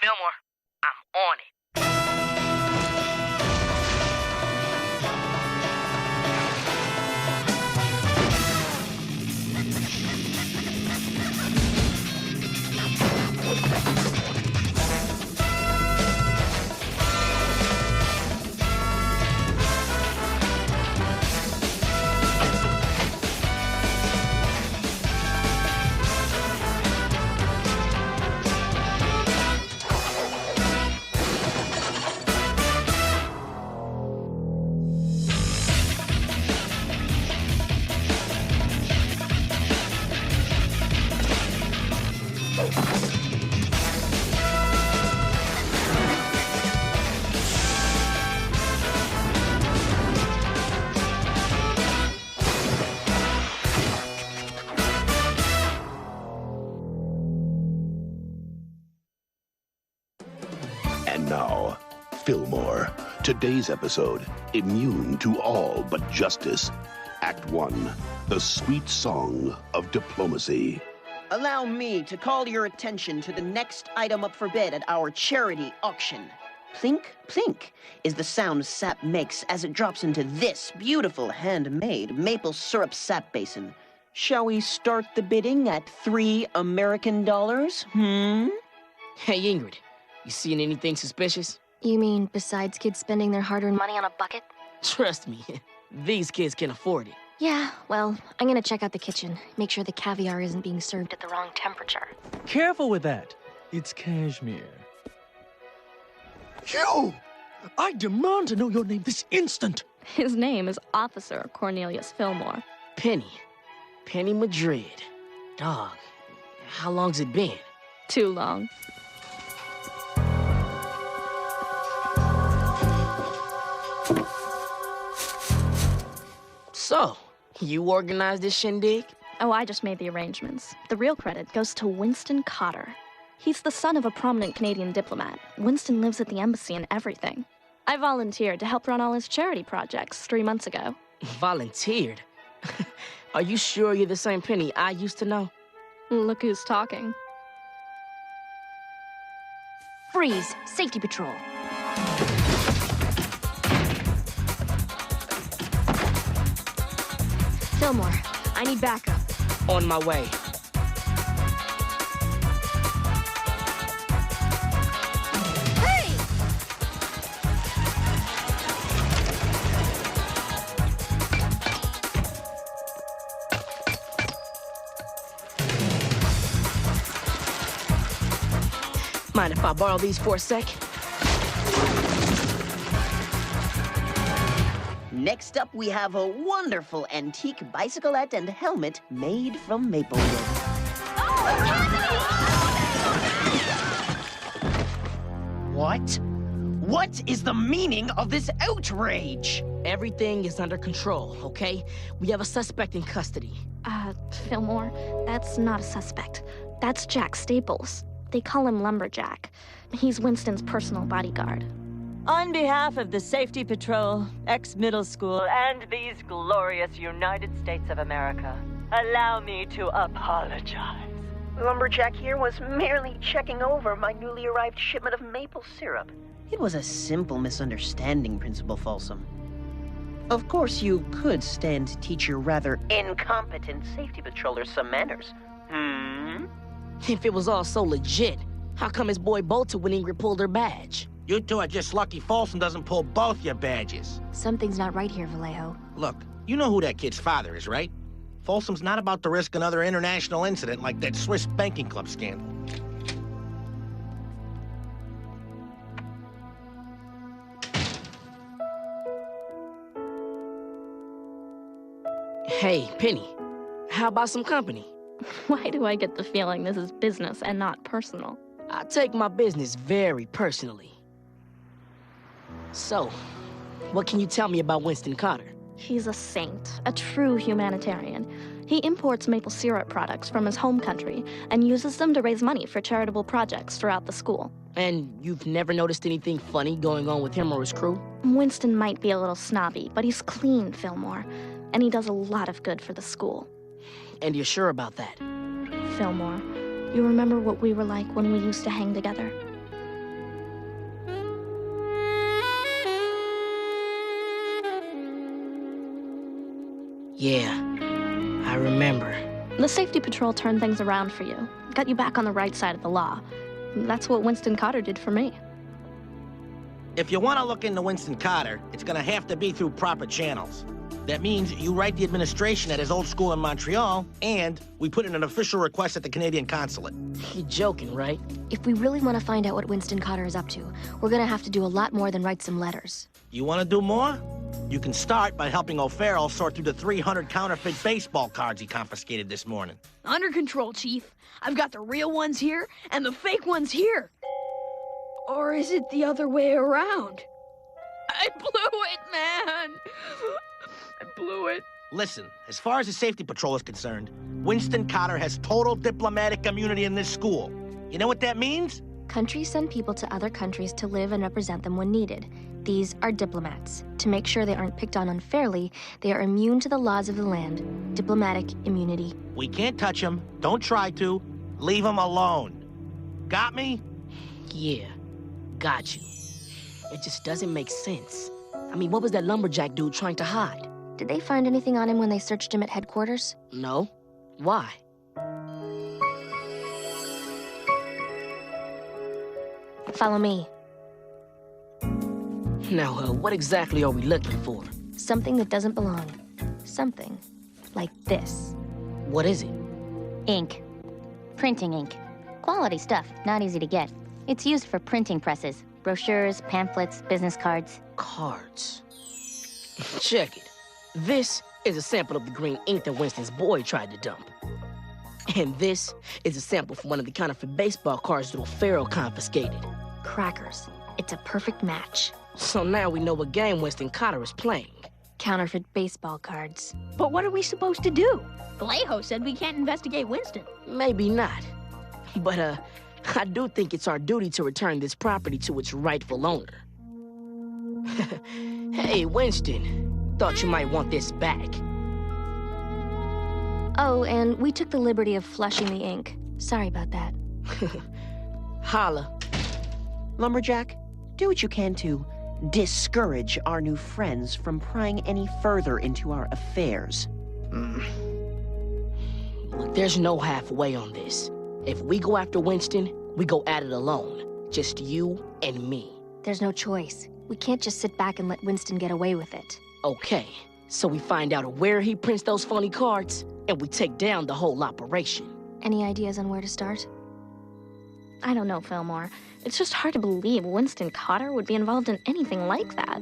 Fillmore, I'm on it. And now, Fillmore. Today's episode, Immune to All But Justice. Act 1, The Sweet Song of Diplomacy. Allow me to call your attention to the next item up for bid at our charity auction. Plink, plink is the sound sap makes as it drops into this beautiful handmade maple syrup sap basin. Shall we start the bidding at $3 American? Hey, Ingrid, you seeing anything suspicious? You mean besides kids spending their hard-earned money on a bucket? Trust me, these kids can afford it. Yeah, well, I'm gonna check out the kitchen. Make sure the caviar isn't being served at the wrong temperature. Careful with that. It's cashmere. You! I demand to know your name this instant! His name is Officer Cornelius Fillmore. Penny Madrid. Dog, how long's it been? Too long. So, you organized this shindig? Oh, I just made the arrangements. The real credit goes to Winston Cotter. He's the son of a prominent Canadian diplomat. Winston lives at the embassy and everything. I volunteered to help run all his charity projects 3 months ago. Volunteered? Are you sure you're the same Penny I used to know? Look who's talking. Freeze! Safety patrol. Fillmore, I need backup. On my way. Hey! Mind if I borrow these for a sec? Next up, we have a wonderful antique bicyclette and helmet made from maple wood. What? What is the meaning of this outrage? Everything is under control, okay? We have a suspect in custody. Fillmore, that's not a suspect. That's Jack Staples. They call him Lumberjack. He's Winston's personal bodyguard. On behalf of the Safety Patrol, ex-middle school, and these glorious United States of America, allow me to apologize. Lumberjack here was merely checking over my newly arrived shipment of maple syrup. It was a simple misunderstanding, Principal Folsom. Of course, you could stand to teach your rather incompetent safety patroller some manners. If it was all so legit, how come his boy bolted when Ingrid pulled her badge? You two are just lucky Folsom doesn't pull both your badges. Something's not right here, Vallejo. Look, you know who that kid's father is, right? Folsom's not about to risk another international incident like that Swiss banking club scandal. Hey, Penny, how about some company? Why do I get the feeling this is business and not personal? I take my business very personally. So, what can you tell me about Winston Cotter? He's a saint, a true humanitarian. He imports maple syrup products from his home country and uses them to raise money for charitable projects throughout the school. And you've never noticed anything funny going on with him or his crew? Winston might be a little snobby, but he's clean, Fillmore, and he does a lot of good for the school. And you're sure about that? Fillmore, you remember what we were like when we used to hang together? Yeah, I remember. The safety patrol turned things around for you. Got you back on the right side of the law. That's what Winston Cotter did for me. If you want to look into Winston Cotter, it's gonna have to be through proper channels. That means you write the administration at his old school in Montreal, and we put in an official request at the Canadian consulate. You're joking, right? If we really want to find out what Winston Cotter is up to, we're gonna have to do a lot more than write some letters. You want to do more? You can start by helping O'Farrell sort through the 300 counterfeit baseball cards he confiscated this morning. Under control, Chief. I've got the real ones here and the fake ones here. Or is it the other way around? I blew it, man. I blew it. Listen, as far as the safety patrol is concerned, Winston Cotter has total diplomatic immunity in this school. You know what that means? Countries send people to other countries to live and represent them when needed. These are diplomats. To make sure they aren't picked on unfairly, they are immune to the laws of the land. Diplomatic immunity. We can't touch him. Don't try to. Leave him alone. Got me? Yeah, got you. It just doesn't make sense. I mean, what was that lumberjack dude trying to hide? Did they find anything on him when they searched him at headquarters? No. Why? Follow me. Now, what exactly are we looking for? Something that doesn't belong. Something like this. What is it? Ink. Printing ink. Quality stuff, not easy to get. It's used for printing presses, brochures, pamphlets, business cards. Cards. Check it. This is a sample of the green ink that Winston's boy tried to dump. And this is a sample from one of the counterfeit baseball cards that O'Farrell confiscated. Crackers. It's a perfect match. So now we know what game Winston Cotter is playing. Counterfeit baseball cards. But what are we supposed to do? Vallejo said we can't investigate Winston. Maybe not. But, I do think it's our duty to return this property to its rightful owner. Hey, Winston. Thought you might want this back. Oh, and we took the liberty of flushing the ink. Sorry about that. Holla. Lumberjack, do what you can to discourage our new friends from prying any further into our affairs. Look, there's no halfway on this. If we go after Winston, we go at it alone. Just you and me. There's no choice. We can't just sit back and let Winston get away with it. Okay, so we find out where he prints those phony cards, and we take down the whole operation. Any ideas on where to start? I don't know, Fillmore. It's just hard to believe Winston Cotter would be involved in anything like that.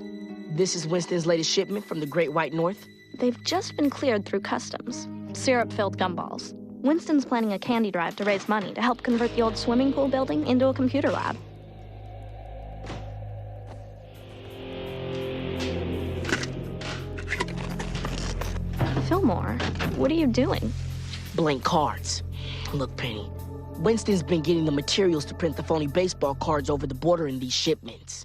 This is Winston's latest shipment from the Great White North? They've just been cleared through customs. Syrup-filled gumballs. Winston's planning a candy drive to raise money to help convert the old swimming pool building into a computer lab. Fillmore, what are you doing? Blank cards. Look, Penny, Winston's been getting the materials to print the phony baseball cards over the border in these shipments.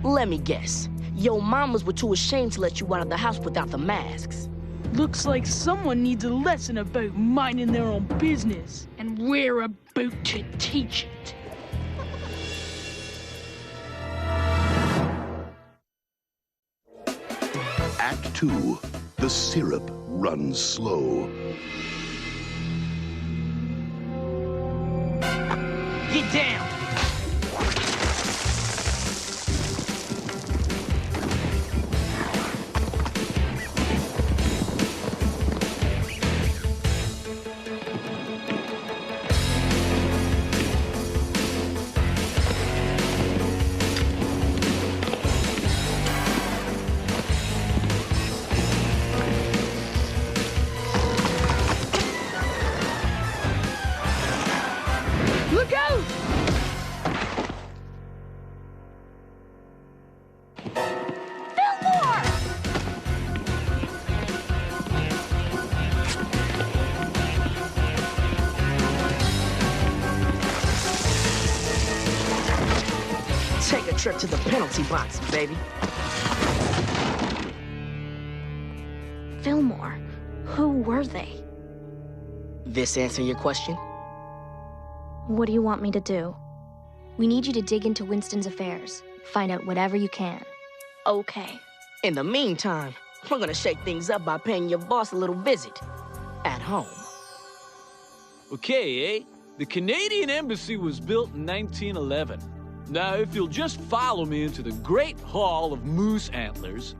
Let me guess. Yo mamas were too ashamed to let you out of the house without the masks. Looks like someone needs a lesson about minding their own business, and we're about to teach it. Act 2. The syrup runs slow. Get down! Look out! Fillmore! Take a trip to the penalty box, baby. Fillmore, who were they? This answer your question? What do you want me to do? We need you to dig into Winston's affairs. Find out whatever you can. Okay. In the meantime, we're gonna shake things up by paying your boss a little visit. At home. Okay, eh? The Canadian Embassy was built in 1911. Now, if you'll just follow me into the Great Hall of Moose Antlers...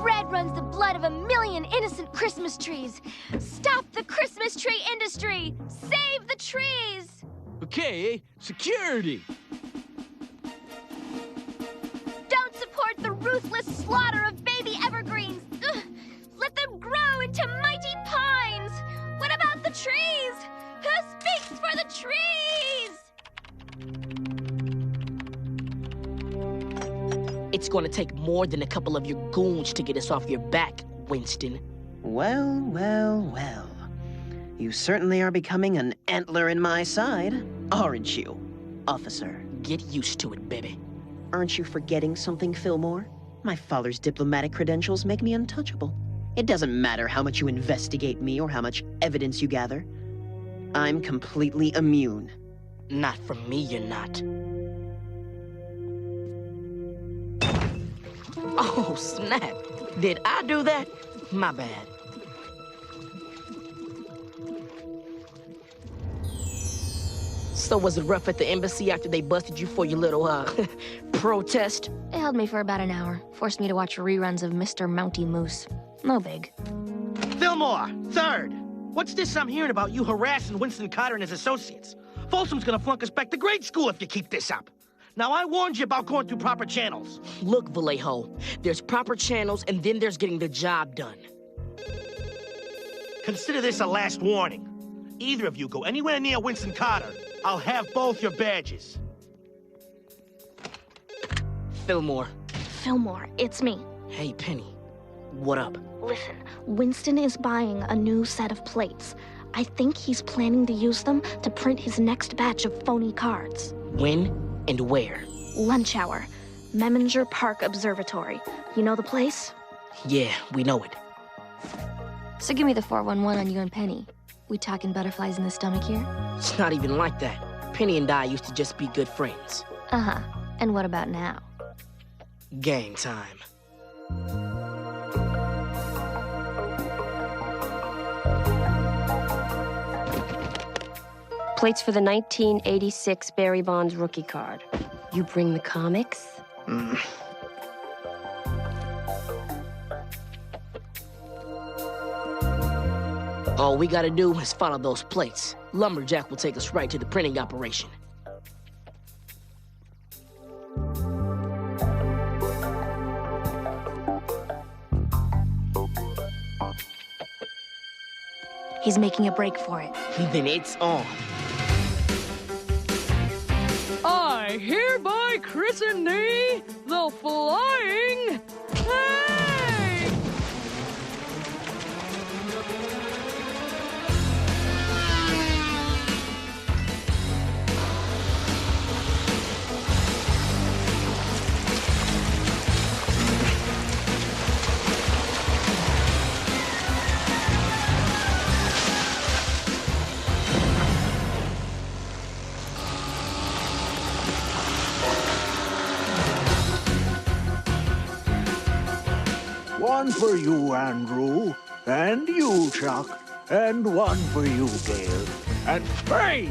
Red runs the blood of 1,000,000 innocent Christmas trees. Stop the Christmas tree industry! Save the trees! Okay, eh? Security! Don't support the ruthless slaughter of baby evergreens! Ugh. Let them grow into mighty pines! What about the trees? Who speaks for the trees? It's gonna take more than a couple of your goons to get us off your back, Winston. Well, well, well. You certainly are becoming an antler in my side, aren't you, officer? Get used to it, baby. Aren't you forgetting something, Fillmore? My father's diplomatic credentials make me untouchable. It doesn't matter how much you investigate me or how much evidence you gather. I'm completely immune. Not from me, you're not. Oh, snap. Did I do that? My bad. So was it rough at the embassy after they busted you for your little, protest? They held me for about an hour. Forced me to watch reruns of Mr. Mounty Moose. No big. Fillmore, third. What's this I'm hearing about you harassing Winston Carter and his associates? Folsom's gonna flunk us back to grade school if you keep this up. Now, I warned you about going through proper channels. Look, Vallejo, there's proper channels and then there's getting the job done. Consider this a last warning. Either of you go anywhere near Winston Carter, I'll have both your badges. Fillmore. Fillmore, it's me. Hey, Penny. What up? Listen, Winston is buying a new set of plates. I think he's planning to use them to print his next batch of phony cards. When and where? Lunch hour. Meminger Park Observatory. You know the place? Yeah, we know it. So give me the 411 on you and Penny. We talking butterflies in the stomach here? It's not even like that. Penny and I used to just be good friends. Uh-huh. And what about now? Game time. Plates for the 1986 Barry Bonds rookie card. You bring the comics? All we gotta do is follow those plates. Lumberjack will take us right to the printing operation. He's making a break for it. Then it's on. I hereby christen thee the Flying Tank! One for you, Andrew, and you, Chuck, and one for you, Gail, and hey!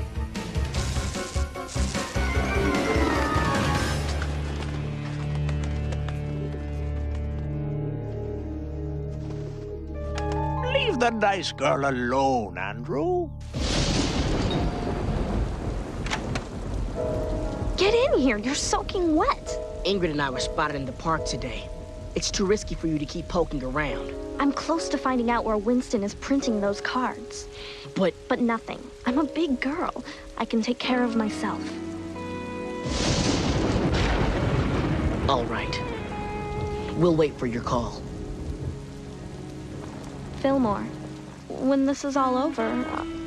Leave the nice girl alone, Andrew. Get in here, you're soaking wet. Ingrid and I were spotted in the park today. It's too risky for you to keep poking around. I'm close to finding out where Winston is printing those cards. But nothing. I'm a big girl. I can take care of myself. All right. We'll wait for your call. Fillmore, when this is all over,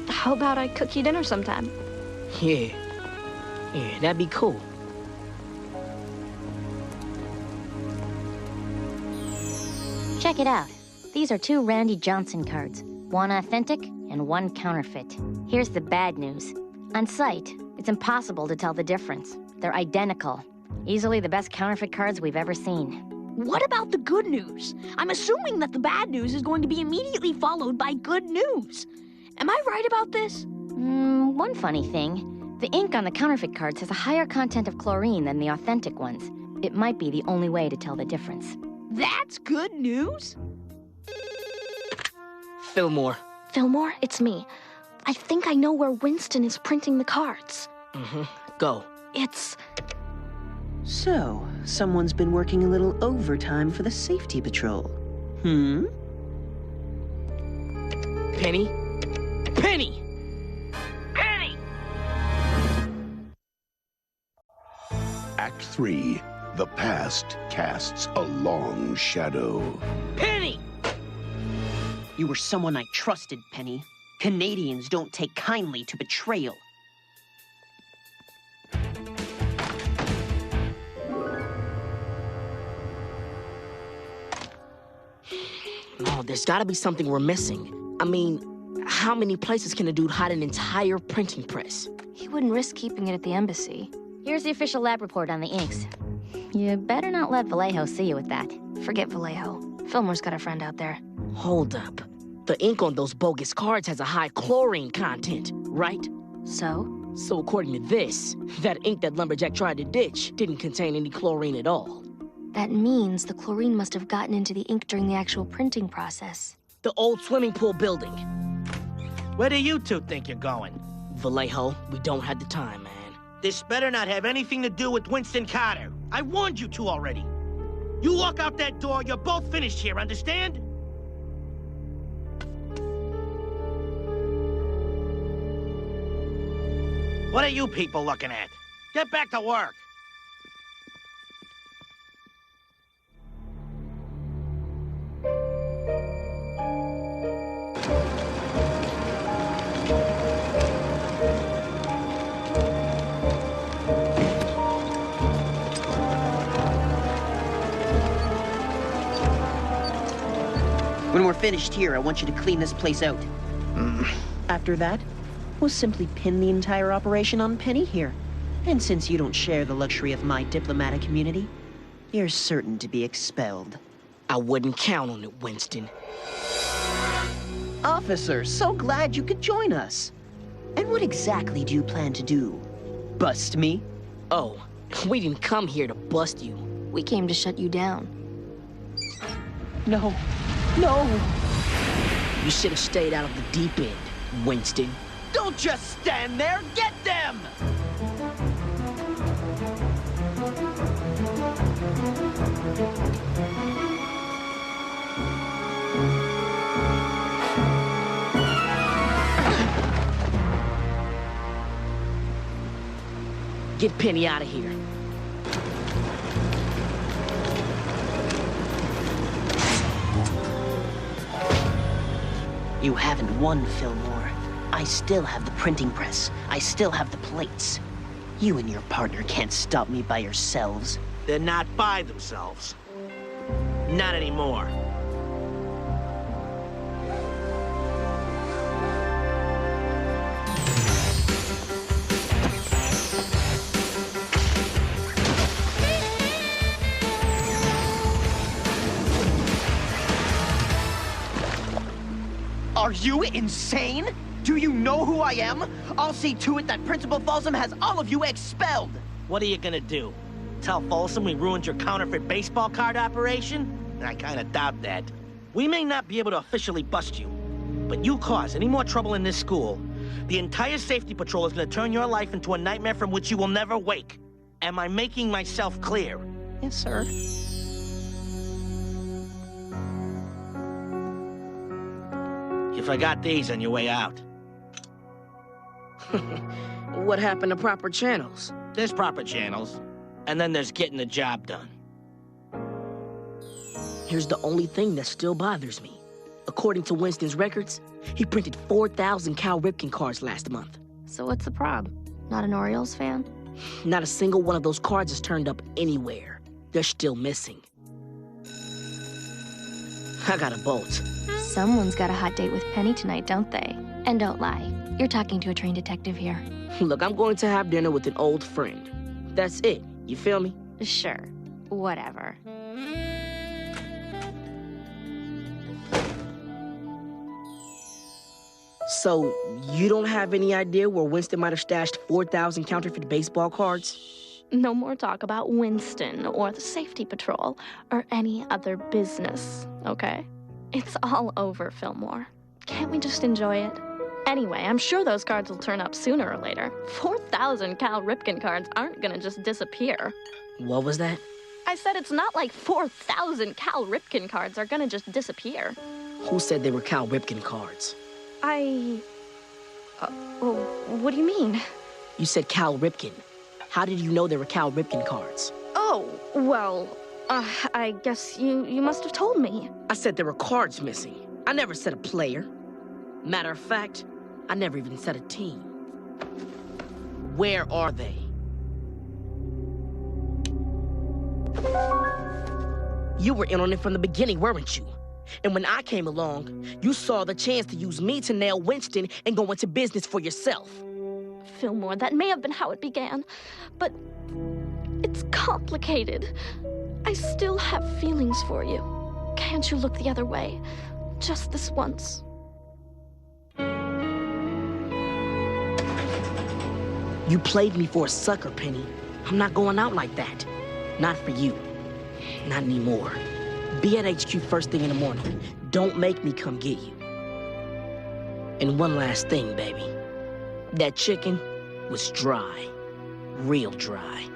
how about I cook you dinner sometime? Yeah. Yeah, that'd be cool. Check it out. These are 2 Randy Johnson cards. One authentic and one counterfeit. Here's the bad news. On sight, it's impossible to tell the difference. They're identical. Easily the best counterfeit cards we've ever seen. What about the good news? I'm assuming that the bad news is going to be immediately followed by good news. Am I right about this? One funny thing. The ink on the counterfeit cards has a higher content of chlorine than the authentic ones. It might be the only way to tell the difference. That's good news? Fillmore. Fillmore, it's me. I think I know where Winston is printing the cards. Go. It's... So, someone's been working a little overtime for the safety patrol. Penny? Penny! Penny! Act 3. The past casts a long shadow. Penny! You were someone I trusted, Penny. Canadians don't take kindly to betrayal. No, there's gotta be something we're missing. I mean, how many places can a dude hide an entire printing press? He wouldn't risk keeping it at the embassy. Here's the official lab report on the inks. You better not let Vallejo see you with that. Forget Vallejo. Fillmore's got a friend out there. Hold up. The ink on those bogus cards has a high chlorine content, right? So? So according to this, that ink that Lumberjack tried to ditch didn't contain any chlorine at all. That means the chlorine must have gotten into the ink during the actual printing process. The old swimming pool building. Where do you two think you're going? Vallejo, we don't have the time, man. This better not have anything to do with Winston Carter. I warned you two already. You walk out that door, you're both finished here, understand? What are you people looking at? Get back to work. When we're finished here, I want you to clean this place out. After that, we'll simply pin the entire operation on Penny here. And since you don't share the luxury of my diplomatic immunity, you're certain to be expelled. I wouldn't count on it, Winston. Officer, so glad you could join us. And what exactly do you plan to do? Bust me? Oh, we didn't come here to bust you. We came to shut you down. No. No! You should have stayed out of the deep end, Winston. Don't just stand there! Get them! Get Penny out of here. You haven't won, Fillmore. I still have the printing press. I still have the plates. You and your partner can't stop me by yourselves. They're not by themselves. Not anymore. Are you insane? Do you know who I am? I'll see to it that Principal Folsom has all of you expelled. What are you gonna do? Tell Folsom we ruined your counterfeit baseball card operation? I kinda doubt that. We may not be able to officially bust you, but you cause any more trouble in this school, the entire safety patrol is gonna turn your life into a nightmare from which you will never wake. Am I making myself clear? Yes, sir. You forgot these on your way out. What happened to proper channels? There's proper channels, and then there's getting the job done. Here's the only thing that still bothers me. According to Winston's records, he printed 4,000 Cal Ripken cards last month. So what's the prob? Not an Orioles fan? Not a single one of those cards has turned up anywhere. They're still missing. I got a bolt. Someone's got a hot date with Penny tonight, don't they? And don't lie. You're talking to a trained detective here. Look, I'm going to have dinner with an old friend. That's it. You feel me? Sure. Whatever. So, you don't have any idea where Winston might have stashed 4,000 counterfeit baseball cards? No more talk about Winston or the safety patrol or any other business, okay? It's all over, Fillmore. Can't we just enjoy it? Anyway, I'm sure those cards will turn up sooner or later. 4,000 Cal Ripken cards aren't gonna just disappear. What was that? I said it's not like 4,000 Cal Ripken cards are gonna just disappear. Who said they were Cal Ripken cards? Well, what do you mean? You said Cal Ripken. How did you know they were Cal Ripken cards? Oh, well, I guess you must have told me. I said there were cards missing. I never said a player. Matter of fact, I never even said a team. Where are they? You were in on it from the beginning, weren't you? And when I came along, you saw the chance to use me to nail Winston and go into business for yourself. Fillmore, that may have been how it began, but it's complicated. I still have feelings for you. Can't you look the other way? Just this once. You played me for a sucker, Penny. I'm not going out like that. Not for you. Not anymore. Be at HQ first thing in the morning. Don't make me come get you. And one last thing, baby. That chicken was dry. Real dry.